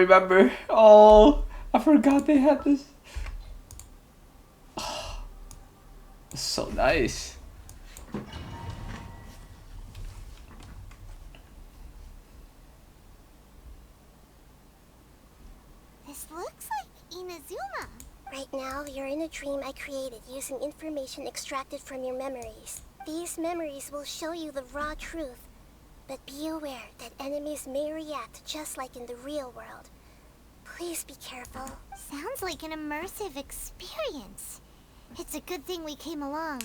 remember. Oh, I forgot they had this. So nice. This looks like Inazuma. Right now, you're in a dream I created using information extracted from your memories. These memories will show you the raw truth, but be aware that enemies may react just like in the real world. Please be careful. Sounds like an immersive experience. It's a good thing we came along.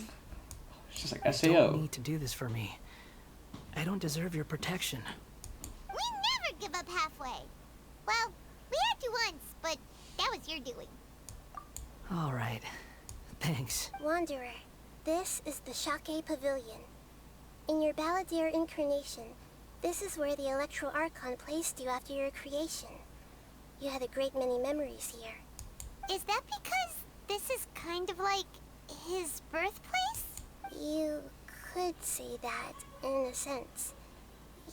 It's just like You SAO. don't need to do this for me. I don't deserve your protection. We never give up halfway. Well, we had to once, but that was your doing. All right. Thanks. Wanderer, this is the Shake Pavilion. In your Balladeer incarnation, this is where the Electro Archon placed you after your creation. You had a great many memories here. Is that because this is kind of like his birthplace? You could say that, in a sense.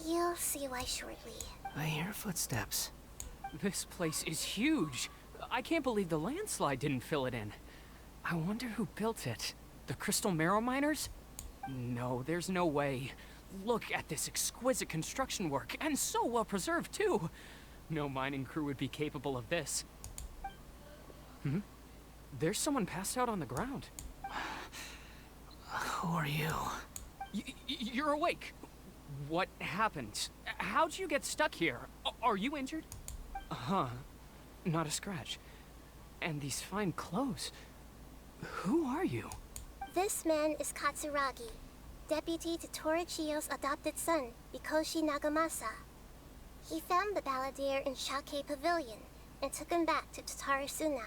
You'll see why shortly. I hear footsteps. This place is huge. I can't believe the landslide didn't fill it in. I wonder who built it. The Crystal Marrow Miners? No, there's no way. Look at this exquisite construction work, and so well preserved too. No mining crew would be capable of this. There's someone passed out on the ground. Who are you? You're awake. What happened? How'd you get stuck here? Are you injured? Huh. Not a scratch. And these fine clothes. Who are you? This man is Katsuragi, deputy to Torichiyo's adopted son, Mikoshi Nagamasa. He found the Balladeer in Shake Pavilion and took him back to Tatarasuna.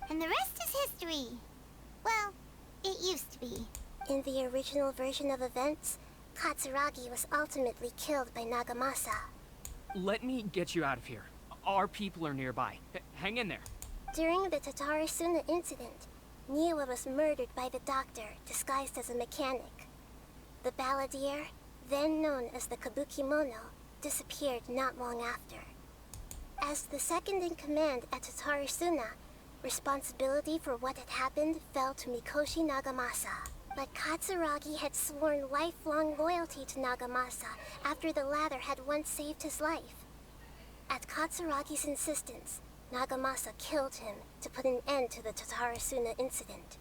And the rest is history. Well, it used to be. In the original version of events, Katsuragi was ultimately killed by Nagamasa. Let me get you out of here. Our people are nearby. Hang in there. During the Tatarasuna incident, Niwa was murdered by the doctor disguised as a mechanic. The Balladeer, then known as the Kabukimono, disappeared not long after. As the second in command at Tatarasuna, responsibility for what had happened fell to Mikoshi Nagamasa. But Katsuragi had sworn lifelong loyalty to Nagamasa after the latter had once saved his life. At Katsuragi's insistence, Nagamasa killed him to put an end to the Tatarasuna incident.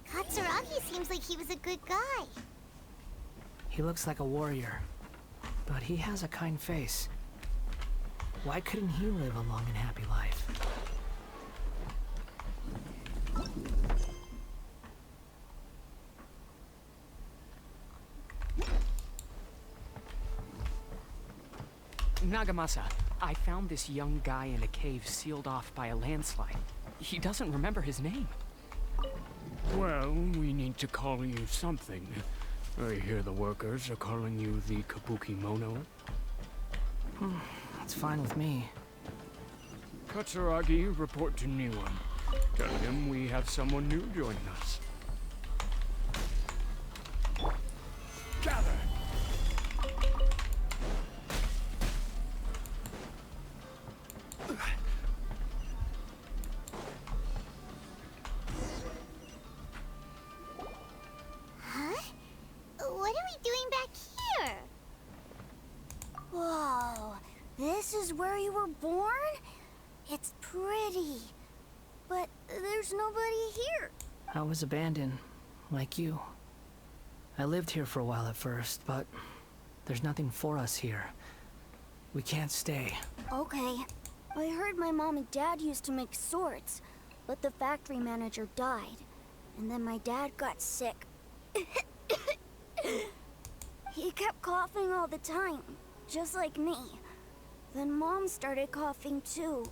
Katsuragi seems like he was a good guy. He looks like a warrior, but he has a kind face. Why couldn't he live a long and happy life? Nagamasa, I found this young guy in a cave sealed off by a landslide. He doesn't remember his name. Well, we need to call you something. I hear the workers are calling you the Kabukimono. That's fine with me. Katsuragi, report to Niwa. Tell him we have someone new joining us. Gather! Huh? What are we doing back here? Whoa, this is where you were born? It's pretty, but there's nobody here. I was abandoned, like you. I lived here for a while at first, but there's nothing for us here. We can't stay. Okay. I heard my mom and dad used to make swords, but the factory manager died. And then my dad got sick. He kept coughing all the time, just like me. Then Mom started coughing too.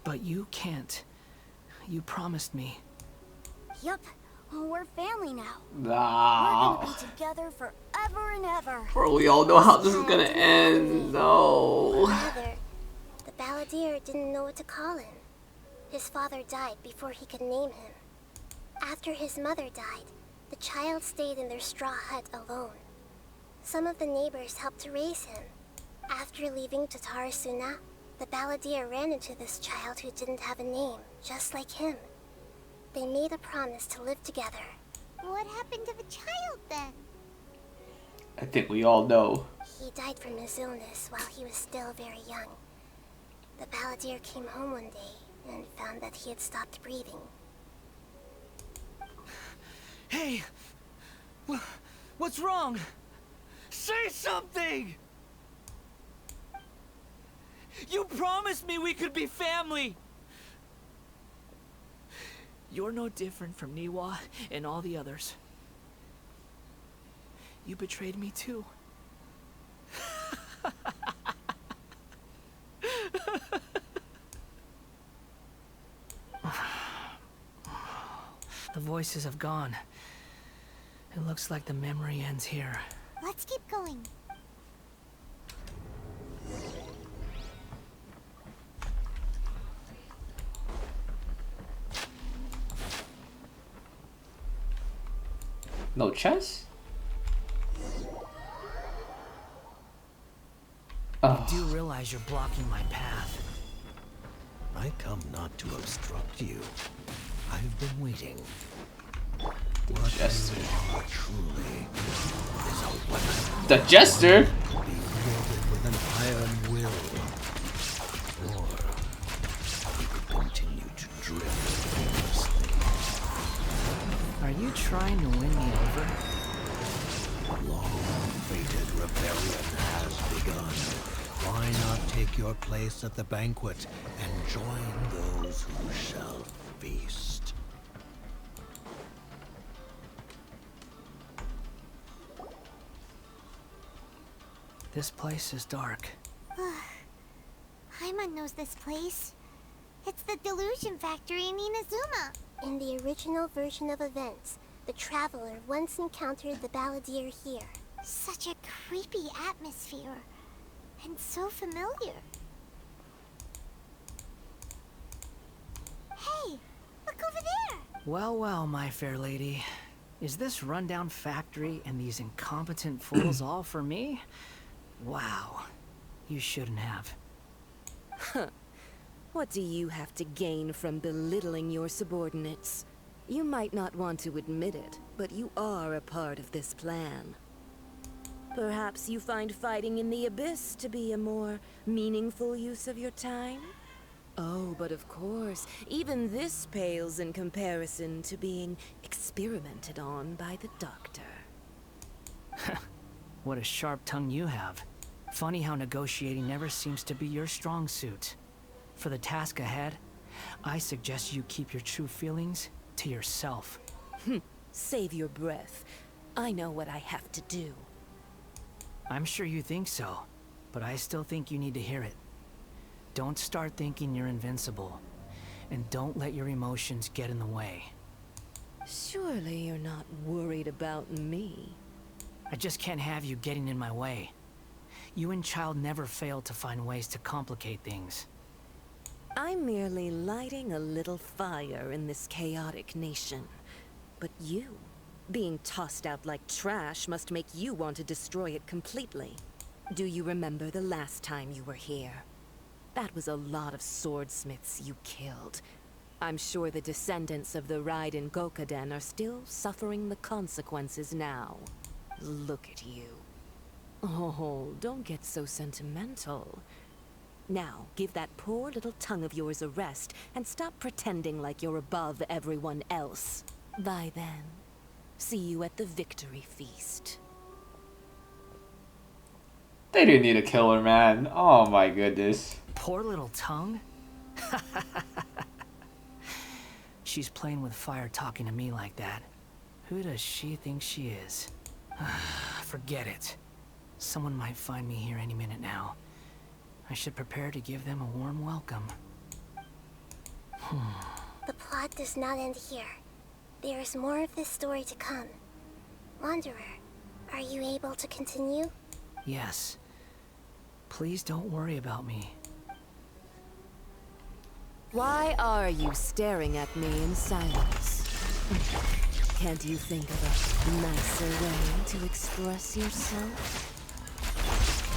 But you can't. You promised me. Yup, we're family now. We're Nah. gonna be together forever and ever. Bro, we all know how this is gonna end. No. However, the Balladeer didn't know what to call him. His father died before he could name him. After his mother died, the child stayed in their straw hut alone. Some of the neighbors helped to raise him. After leaving Tatarasuna, the balladeer ran into this child who didn't have a name, just like him. They made a promise to live together. What happened to the child then? I think we all know. He died from his illness while he was still very young. The balladeer came home one day and found that he had stopped breathing. Hey! What's wrong? Say something! You promised me we could be family! You're no different from Niwa and all the others. You betrayed me too. The voices have gone. It looks like the memory ends here. Let's keep going. No chess? Oh. You do realize you're blocking my path. I come not to obstruct you. I've been waiting. What Jester. you are truly is a weapon. The Jester? To be wielded with an iron will. Or you could continue to drift aimlessly. Are you trying to win me over? Long-fated rebellion has begun. Why not take your place at the banquet and join those who shall feast? This place is dark. Paimon knows this place. It's the Delusion Factory in Inazuma. In the original version of events, the traveler once encountered the balladeer here. Such a creepy atmosphere. And so familiar. Hey, look over there! Well, well, my fair lady. Is this rundown factory and these incompetent fools all for me? Wow. You shouldn't have. What do you have to gain from belittling your subordinates? You might not want to admit it, but you are a part of this plan. Perhaps you find fighting in the Abyss to be a more meaningful use of your time? Oh, but of course, even this pales in comparison to being experimented on by the Doctor. What a sharp tongue you have. Funny how negotiating never seems to be your strong suit. For the task ahead, I suggest you keep your true feelings to yourself. Save your breath. I know what I have to do. I'm sure you think so, but I still think you need to hear it. Don't start thinking you're invincible, and don't let your emotions get in the way. Surely you're not worried about me. I just can't have you getting in my way. You and Child never fail to find ways to complicate things. I'm merely lighting a little fire in this chaotic nation. But you, being tossed out like trash, must make you want to destroy it completely. Do you remember the last time you were here? That was a lot of swordsmiths you killed. I'm sure the descendants of the Raiden Gokaden are still suffering the consequences now. Look at you. Oh, don't get so sentimental. Now, give that poor little tongue of yours a rest and stop pretending like you're above everyone else. Bye then. See you at the victory feast. They didn't need a killer, man. Oh my goodness. Poor little tongue? She's playing with fire talking to me like that. Who does she think she is? Forget it. Someone might find me here any minute now. I should prepare to give them a warm welcome. The plot does not end here. There is more of this story to come. Wanderer, are you able to continue? Yes. Please don't worry about me. Why are you staring at me in silence? Can't you think of a nicer way to express yourself?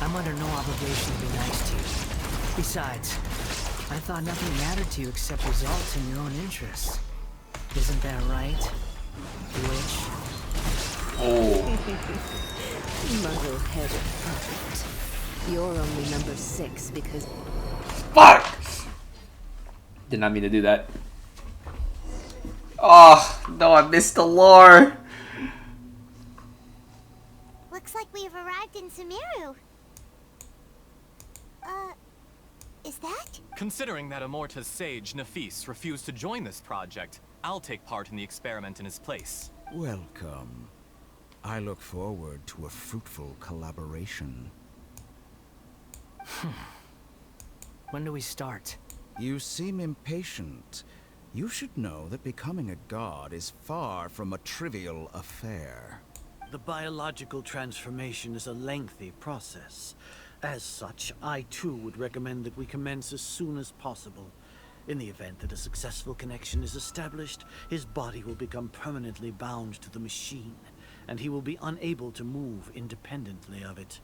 I'm under no obligation to be nice to you. Besides, I thought nothing mattered to you except results in your own interests. Isn't that right, witch? Oh. Muddle-headed puppet. You're only number 6 because... Fuck! Did not mean to do that. Oh, no, I missed the lore. Looks like we've arrived in Sumeru. Is that? Considering that Amorta's sage, Nafis, refused to join this project, I'll take part in the experiment in his place. Welcome. I look forward to a fruitful collaboration. When do we start? You seem impatient. You should know that becoming a god is far from a trivial affair. The biological transformation is a lengthy process. As such, I too would recommend that we commence as soon as possible. In the event that a successful connection is established, his body will become permanently bound to the machine, and he will be unable to move independently of it.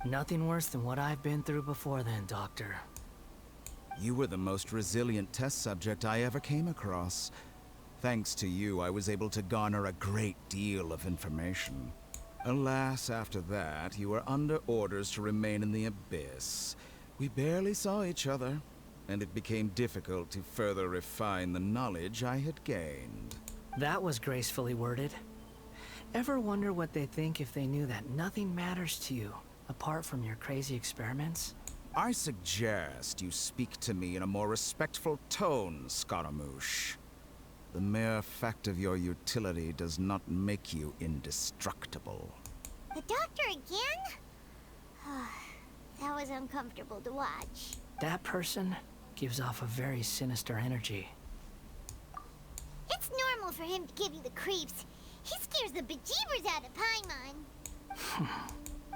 Nothing worse than what I've been through before then, Doctor. You were the most resilient test subject I ever came across. Thanks to you, I was able to garner a great deal of information. Alas, after that, you were under orders to remain in the Abyss. We barely saw each other, and it became difficult to further refine the knowledge I had gained. That was gracefully worded. Ever wonder what they'd think if they knew that nothing matters to you, apart from your crazy experiments? I suggest you speak to me in a more respectful tone, Scaramouche. The mere fact of your utility does not make you indestructible. The doctor again? That was uncomfortable to watch. That person gives off a very sinister energy. It's normal for him to give you the creeps. He scares the bejeebers out of Paimon.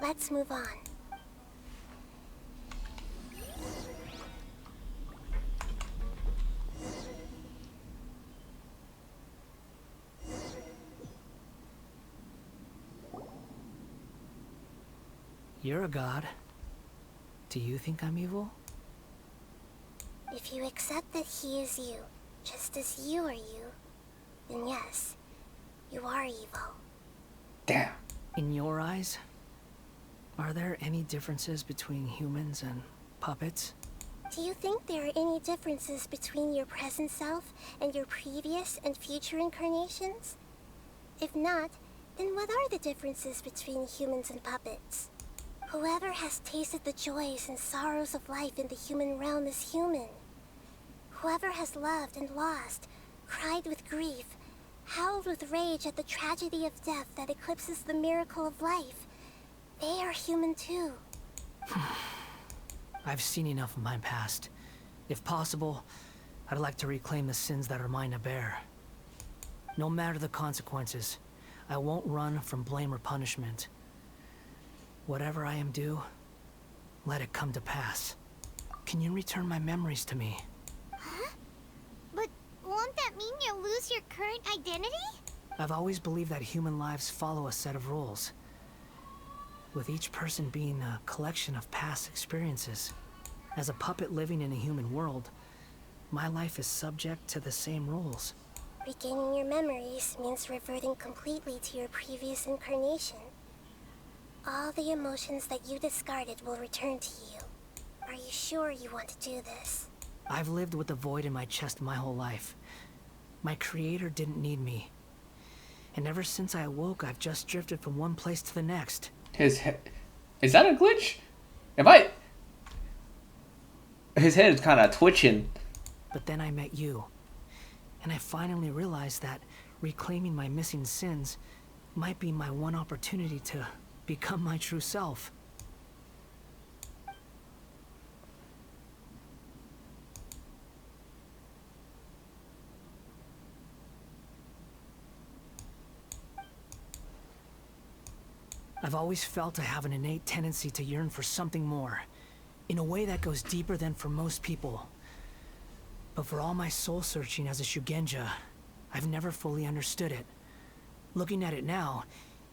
Let's move on. You're a god. Do you think I'm evil? If you accept that he is you, just as you are you, then yes, you are evil. Damn. In your eyes, are there any differences between humans and puppets? Do you think there are any differences between your present self and your previous and future incarnations? If not, then what are the differences between humans and puppets? Whoever has tasted the joys and sorrows of life in the human realm is human. Whoever has loved and lost, cried with grief, howled with rage at the tragedy of death that eclipses the miracle of life, they are human too. I've seen enough of my past. If possible, I'd like to reclaim the sins that are mine to bear. No matter the consequences, I won't run from blame or punishment. Whatever I am due, let it come to pass. Can you return my memories to me? Huh? But won't that mean you'll lose your current identity? I've always believed that human lives follow a set of rules, with each person being a collection of past experiences. As a puppet living in a human world, my life is subject to the same rules. Regaining your memories means reverting completely to your previous incarnation. All the emotions that you discarded will return to you. Are you sure you want to do this? I've lived with the void in my chest my whole life. My creator didn't need me. And ever since I awoke, I've just drifted from one place to the next. His head... Is that a glitch? His head is kind of twitching. But then I met you. And I finally realized that reclaiming my missing sins might be my one opportunity to become my true self. I've always felt I have an innate tendency to yearn for something more, in a way that goes deeper than for most people. But for all my soul searching as a Shugenja, I've never fully understood it. Looking at it now,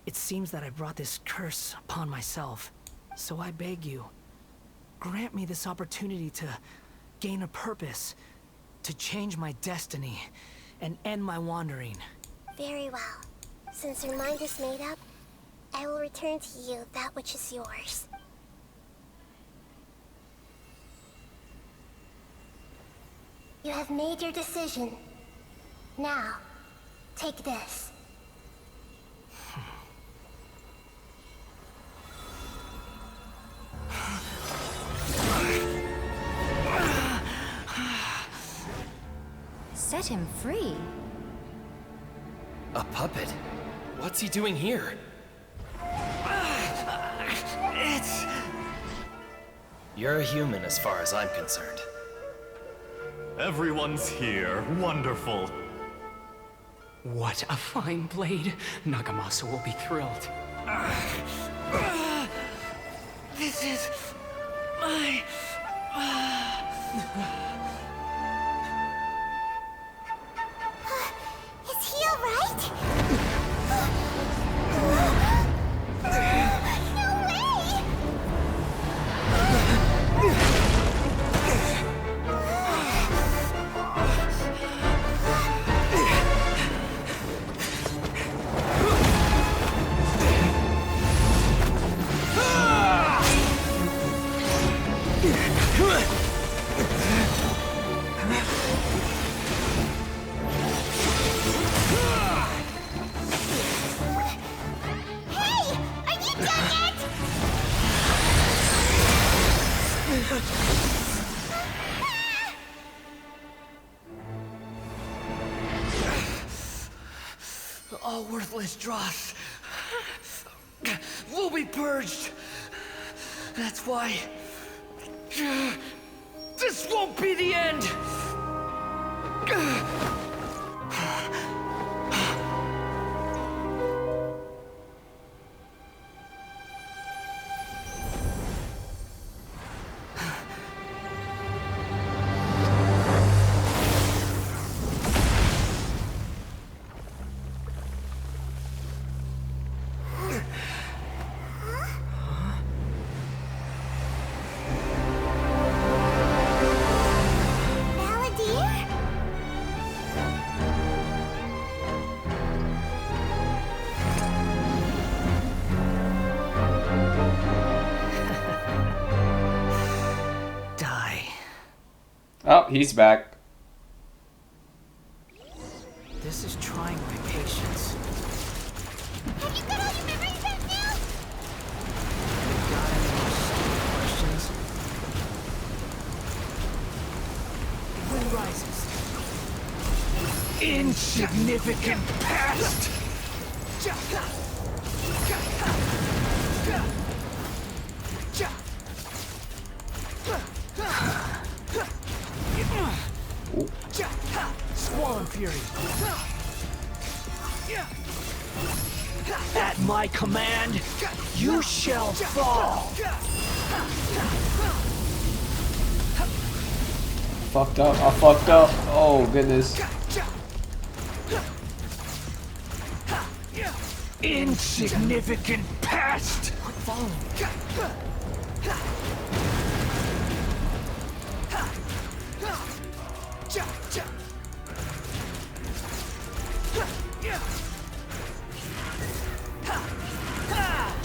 it seems that I brought this curse upon myself. So I beg you, grant me this opportunity to gain a purpose, to change my destiny, and end my wandering. Very well. Since your mind is made up, I will return to you that which is yours. You have made your decision. Now, take this. Set him free? A puppet? What's he doing here? You're a human as far as I'm concerned. Everyone's here. Wonderful. What a fine blade. Nagamasa will be thrilled. This is my... Is he alright? No way! All worthless dross will be purged. That's why this won't be the end. Oh, he's back. This is trying my patience. Have you got all your memories back now? You got any more stupid questions? Wind rises. Insignificant past! Swollen Fury. At my command, you shall fall. Fucked up. I fucked up. Oh goodness. Insignificant past. Quit following.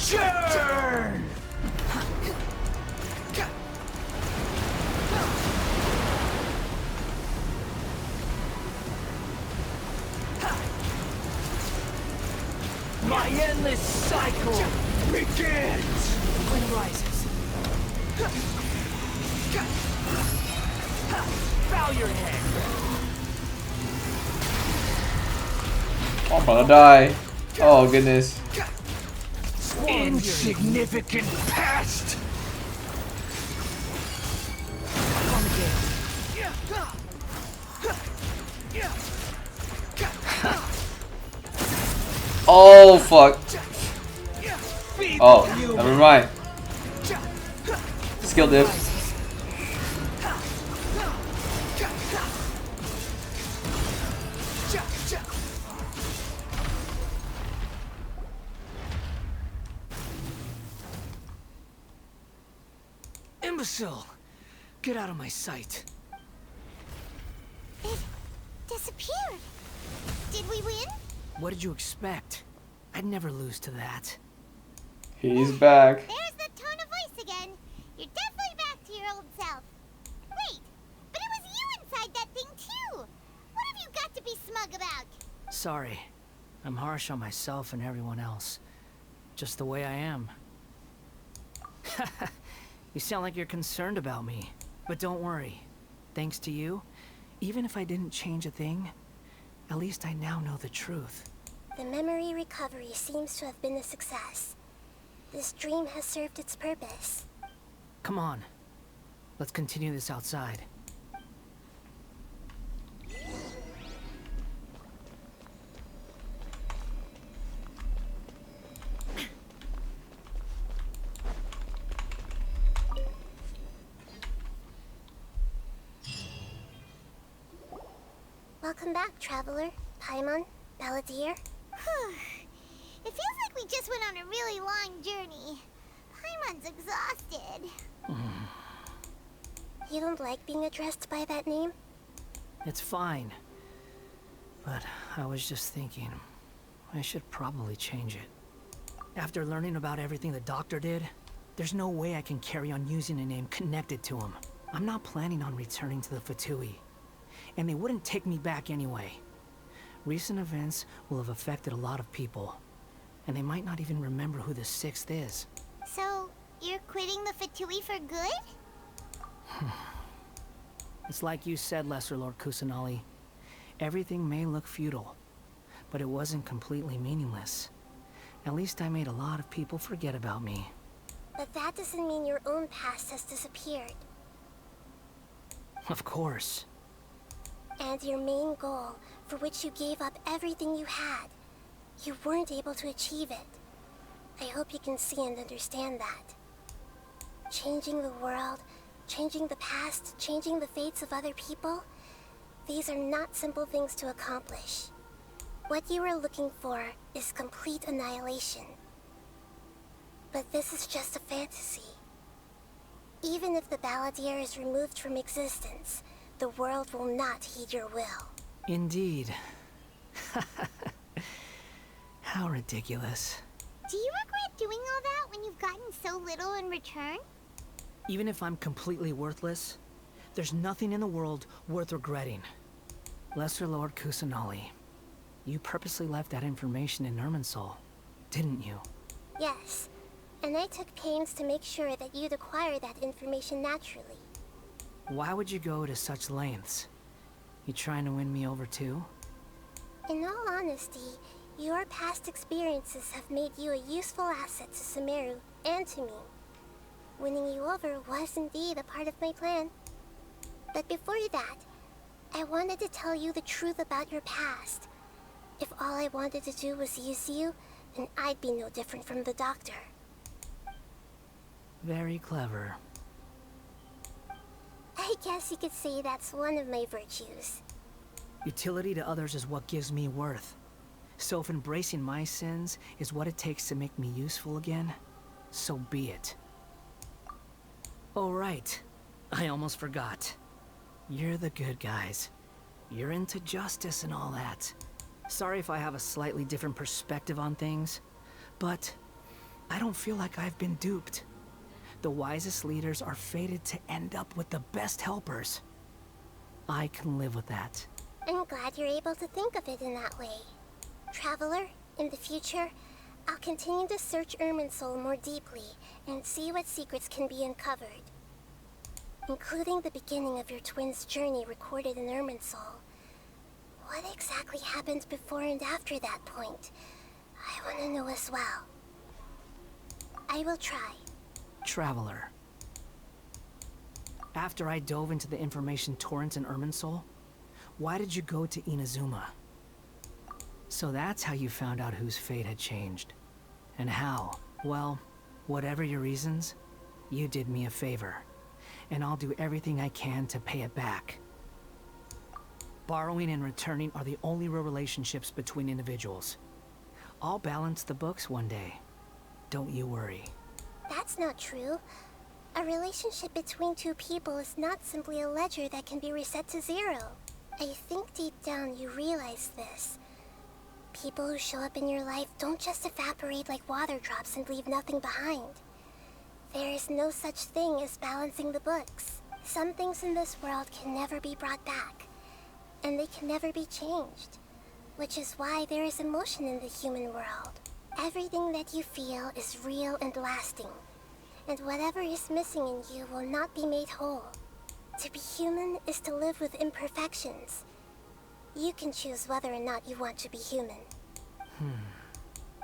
Churn! My endless cycle begins! Wind rises. Bow your head! I'm gonna die. Oh goodness. Insignificant past! Come again. Oh fuck. Oh, never mind. Skill dip. imbecile! Get out of my sight. It disappeared. Did we win? What did you expect? I'd never lose to that. He's back. There's the tone of voice again. You're definitely back to your old self. Wait, but it was you inside that thing too. What have you got to be smug about? Sorry. I'm harsh on myself and everyone else. Just the way I am. You sound like you're concerned about me. But don't worry. Thanks to you, even if I didn't change a thing, at least I now know the truth. The memory recovery seems to have been a success. This dream has served its purpose. Come on. Let's continue this outside. Welcome back, Traveler, Paimon, Balladeer. It feels like we just went on a really long journey. Paimon's exhausted. You don't like being addressed by that name? It's fine. But I was just thinking, I should probably change it. After learning about everything the doctor did, there's no way I can carry on using a name connected to him. I'm not planning on returning to the Fatui. And they wouldn't take me back anyway. Recent events will have affected a lot of people. And they might not even remember who the 6th is. So, you're quitting the Fatui for good? It's like you said, Lesser Lord Kusanali. Everything may look futile, but it wasn't completely meaningless. At least I made a lot of people forget about me. But that doesn't mean your own past has disappeared. Of course. And your main goal, for which you gave up everything you had, you weren't able to achieve it. I hope you can see and understand that. Changing the world, changing the past, changing the fates of other people, these are not simple things to accomplish. What you are looking for is complete annihilation. But this is just a fantasy. Even if the Balladeer is removed from existence, the world will not heed your will. Indeed. How ridiculous. Do you regret doing all that when you've gotten so little in return? Even if I'm completely worthless, there's nothing in the world worth regretting. Lesser Lord Kusanali, you purposely left that information in Irminsul, didn't you? Yes, and I took pains to make sure that you'd acquire that information naturally. Why would you go to such lengths? You trying to win me over too? In all honesty, your past experiences have made you a useful asset to Sumeru and to me. Winning you over was indeed a part of my plan. But before that, I wanted to tell you the truth about your past. If all I wanted to do was use you, then I'd be no different from the doctor. Very clever. I guess you could say that's one of my virtues. Utility to others is what gives me worth. So if embracing my sins is what it takes to make me useful again, so be it. Oh right, I almost forgot. You're the good guys. You're into justice and all that. Sorry if I have a slightly different perspective on things, but I don't feel like I've been duped. The wisest leaders are fated to end up with the best helpers. I can live with that. I'm glad you're able to think of it in that way. Traveler, in the future, I'll continue to search Irminsul more deeply and see what secrets can be uncovered. Including the beginning of your twins' journey recorded in Irminsul. What exactly happened before and after that point? I want to know as well. I will try. Traveler. After I dove into the information torrents in Irminsul, why did you go to Inazuma? So that's how you found out whose fate had changed. And how? Well, whatever your reasons, you did me a favor. And I'll do everything I can to pay it back. Borrowing and returning are the only real relationships between individuals. I'll balance the books one day. Don't you worry. That's not true. A relationship between two people is not simply a ledger that can be reset to 0. I think deep down you realize this. People who show up in your life don't just evaporate like water drops and leave nothing behind. There is no such thing as balancing the books. Some things in this world can never be brought back, and they can never be changed, which is why there is emotion in the human world. Everything that you feel is real and lasting, and whatever is missing in you will not be made whole. To be human is to live with imperfections. You can choose whether or not you want to be human.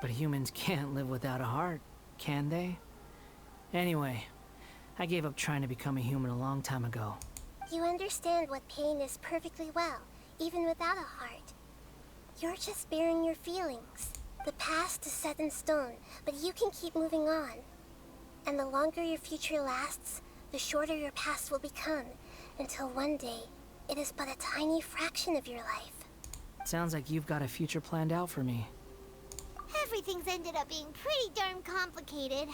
But humans can't live without a heart, can they? Anyway, I gave up trying to become a human a long time ago. You understand what pain is perfectly well, even without a heart. You're just bearing your feelings. The past is set in stone, but you can keep moving on. And the longer your future lasts, the shorter your past will become, until one day, it is but a tiny fraction of your life. Sounds like you've got a future planned out for me. Everything's ended up being pretty darn complicated.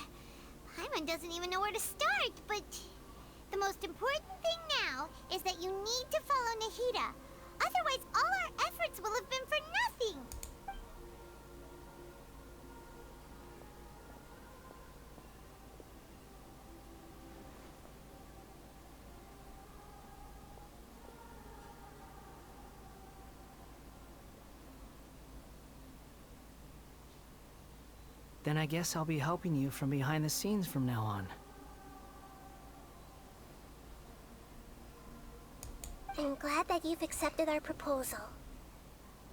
Paimon doesn't even know where to start, but the most important thing now is that you need to follow Nahida. Otherwise, all our efforts will have been for nothing. Then I guess I'll be helping you from behind the scenes from now on. I'm glad that you've accepted our proposal.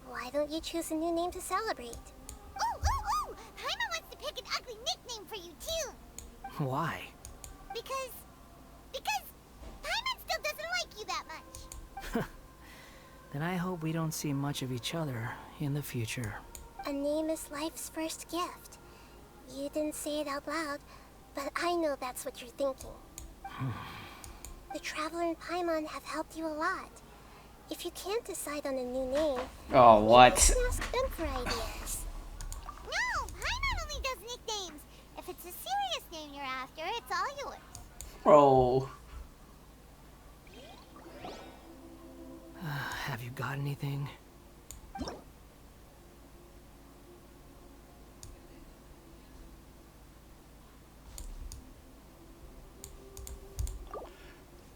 Why don't you choose a new name to celebrate? Ooh! Paimon wants to pick an ugly nickname for you, too. Why? Because Paimon still doesn't like you that much. Then I hope we don't see much of each other in the future. A name is life's first gift. You didn't say it out loud, but I know that's what you're thinking. The Traveler and Paimon have helped you a lot. If you can't decide on a new name, oh, what? You can ask them for ideas. No, Paimon only does nicknames. If it's a serious name you're after, it's all yours. Bro. Have you got anything?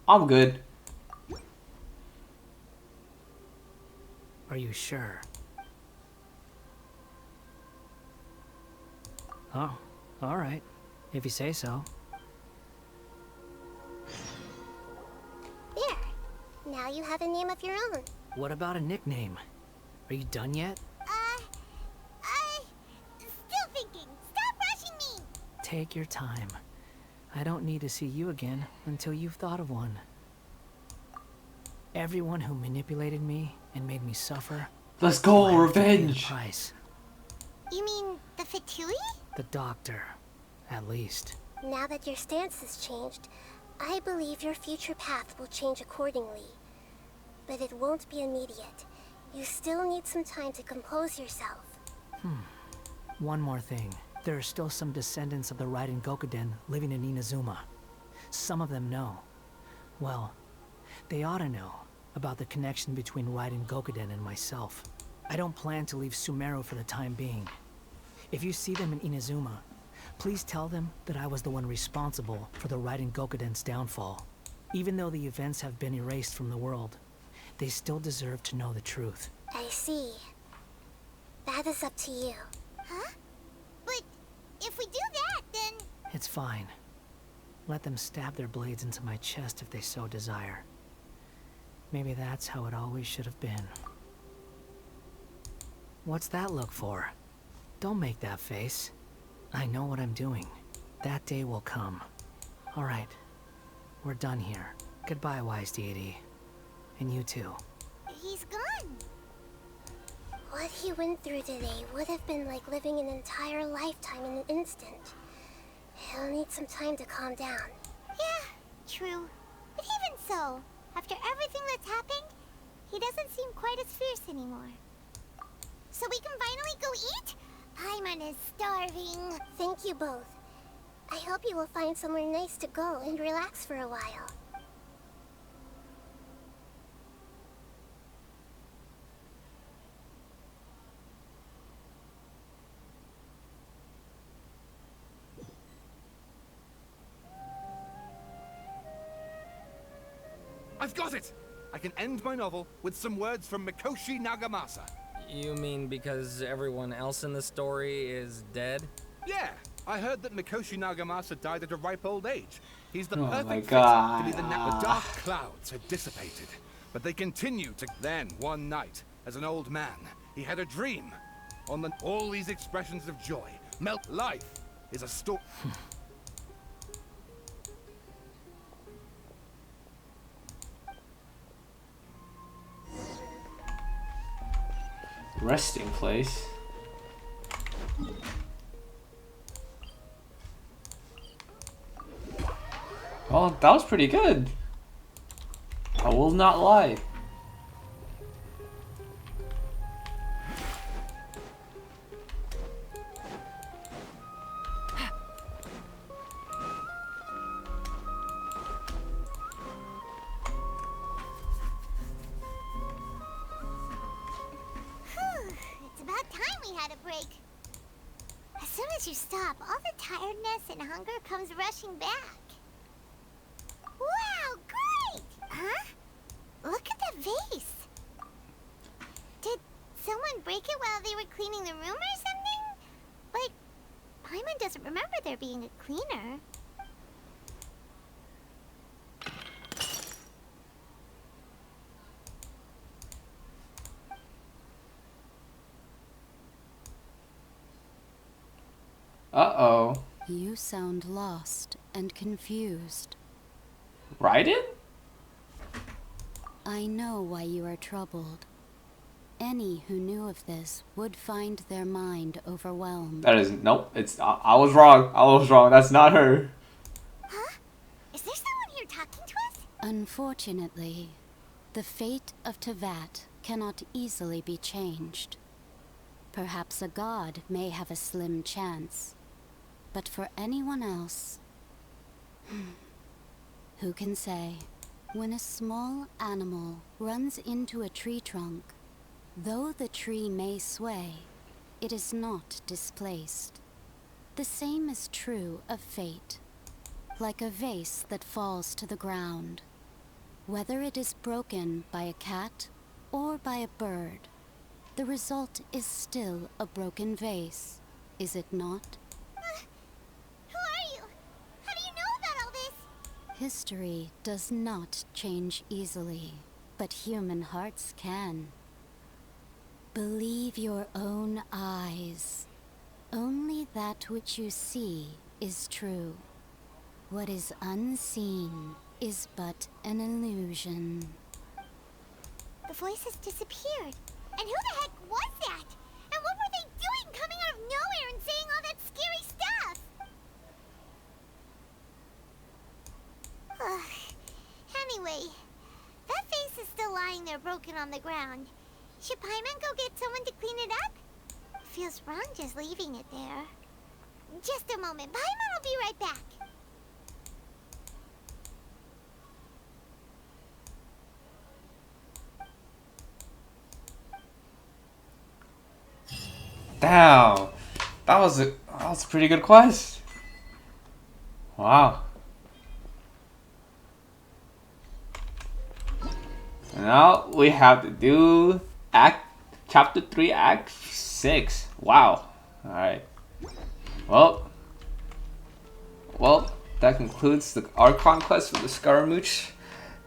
I'm good. Are you sure? Oh, all right. If you say so. There. Now you have a name of your own. What about a nickname? Are you done yet? Still thinking. Stop rushing me. Take your time. I don't need to see you again until you've thought of one. Everyone who manipulated me and made me suffer. Let's go, will have to pay the revenge. price. You mean the Fatui? The doctor, at least. Now that your stance has changed, I believe your future path will change accordingly. But it won't be immediate. You still need some time to compose yourself. One more thing. There are still some descendants of the Raiden Gokuden living in Inazuma. Some of them know. Well, they ought to know about the connection between Raiden Gokuden and myself. I don't plan to leave Sumeru for the time being. If you see them in Inazuma, please tell them that I was the one responsible for the Raiden Gokuden's downfall. Even though the events have been erased from the world, they still deserve to know the truth. I see. That is up to you. Huh? But if we do that, then... It's fine. Let them stab their blades into my chest if they so desire. Maybe that's how it always should have been. What's that look for? Don't make that face. I know what I'm doing. That day will come. Alright. We're done here. Goodbye, wise deity. And you too. He's gone. What he went through today would have been like living an entire lifetime in an instant. He'll need some time to calm down. Yeah, true. But even so, after everything that's happened, he doesn't seem quite as fierce anymore. So we can finally go eat? Paimon is starving. Thank you both. I hope you will find somewhere nice to go and relax for a while. I've got it! I can end my novel with some words from Mikoshi Nagamasa. You mean because everyone else in the story is dead? Yeah, I heard that Mikoshi Nagamasa died at a ripe old age. He's the Oh my perfect fit God. to be the dark clouds had dissipated. But they continued to... Then, one night, as an old man, he had a dream. All these expressions of joy. Life is a story. Resting place. Well, that was pretty good. I will not lie. It's about time we had a break. As soon as you stop, all the tiredness and hunger comes rushing back. Wow, great! Huh? Look at that vase. Did someone break it while they were cleaning the room or something? But Paimon doesn't remember there being a cleaner. Uh-oh. You sound lost and confused. Raiden? I know why you are troubled. Any who knew of this would find their mind overwhelmed. That is... Nope. It's... I was wrong. I was wrong. That's not her. Huh? Is there someone here talking to us? Unfortunately, the fate of Tevat cannot easily be changed. Perhaps a god may have a slim chance. But for anyone else... who can say? When a small animal runs into a tree trunk, though the tree may sway, it is not displaced. The same is true of fate. Like a vase that falls to the ground. Whether it is broken by a cat or by a bird, the result is still a broken vase, is it not? Who are you? How do you know about all this? History does not change easily, but human hearts can. Believe your own eyes. Only that which you see is true. What is unseen is but an illusion. The voice has disappeared. And who the heck was that? And what were they doing coming out of nowhere and saying all that scary stuff? Anyway, that vase is still lying there broken on the ground. Should Paimon go get someone to clean it up? Feels wrong just leaving it there. Just a moment. Paimon will be right back. Damn. That was a pretty good quest. Wow. Now we have to do chapter 3, act 6. Wow. Alright. Well, that concludes the Archon Quest for the Scaramouche.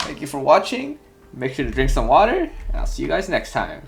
Thank you for watching. Make sure to drink some water, and I'll see you guys next time.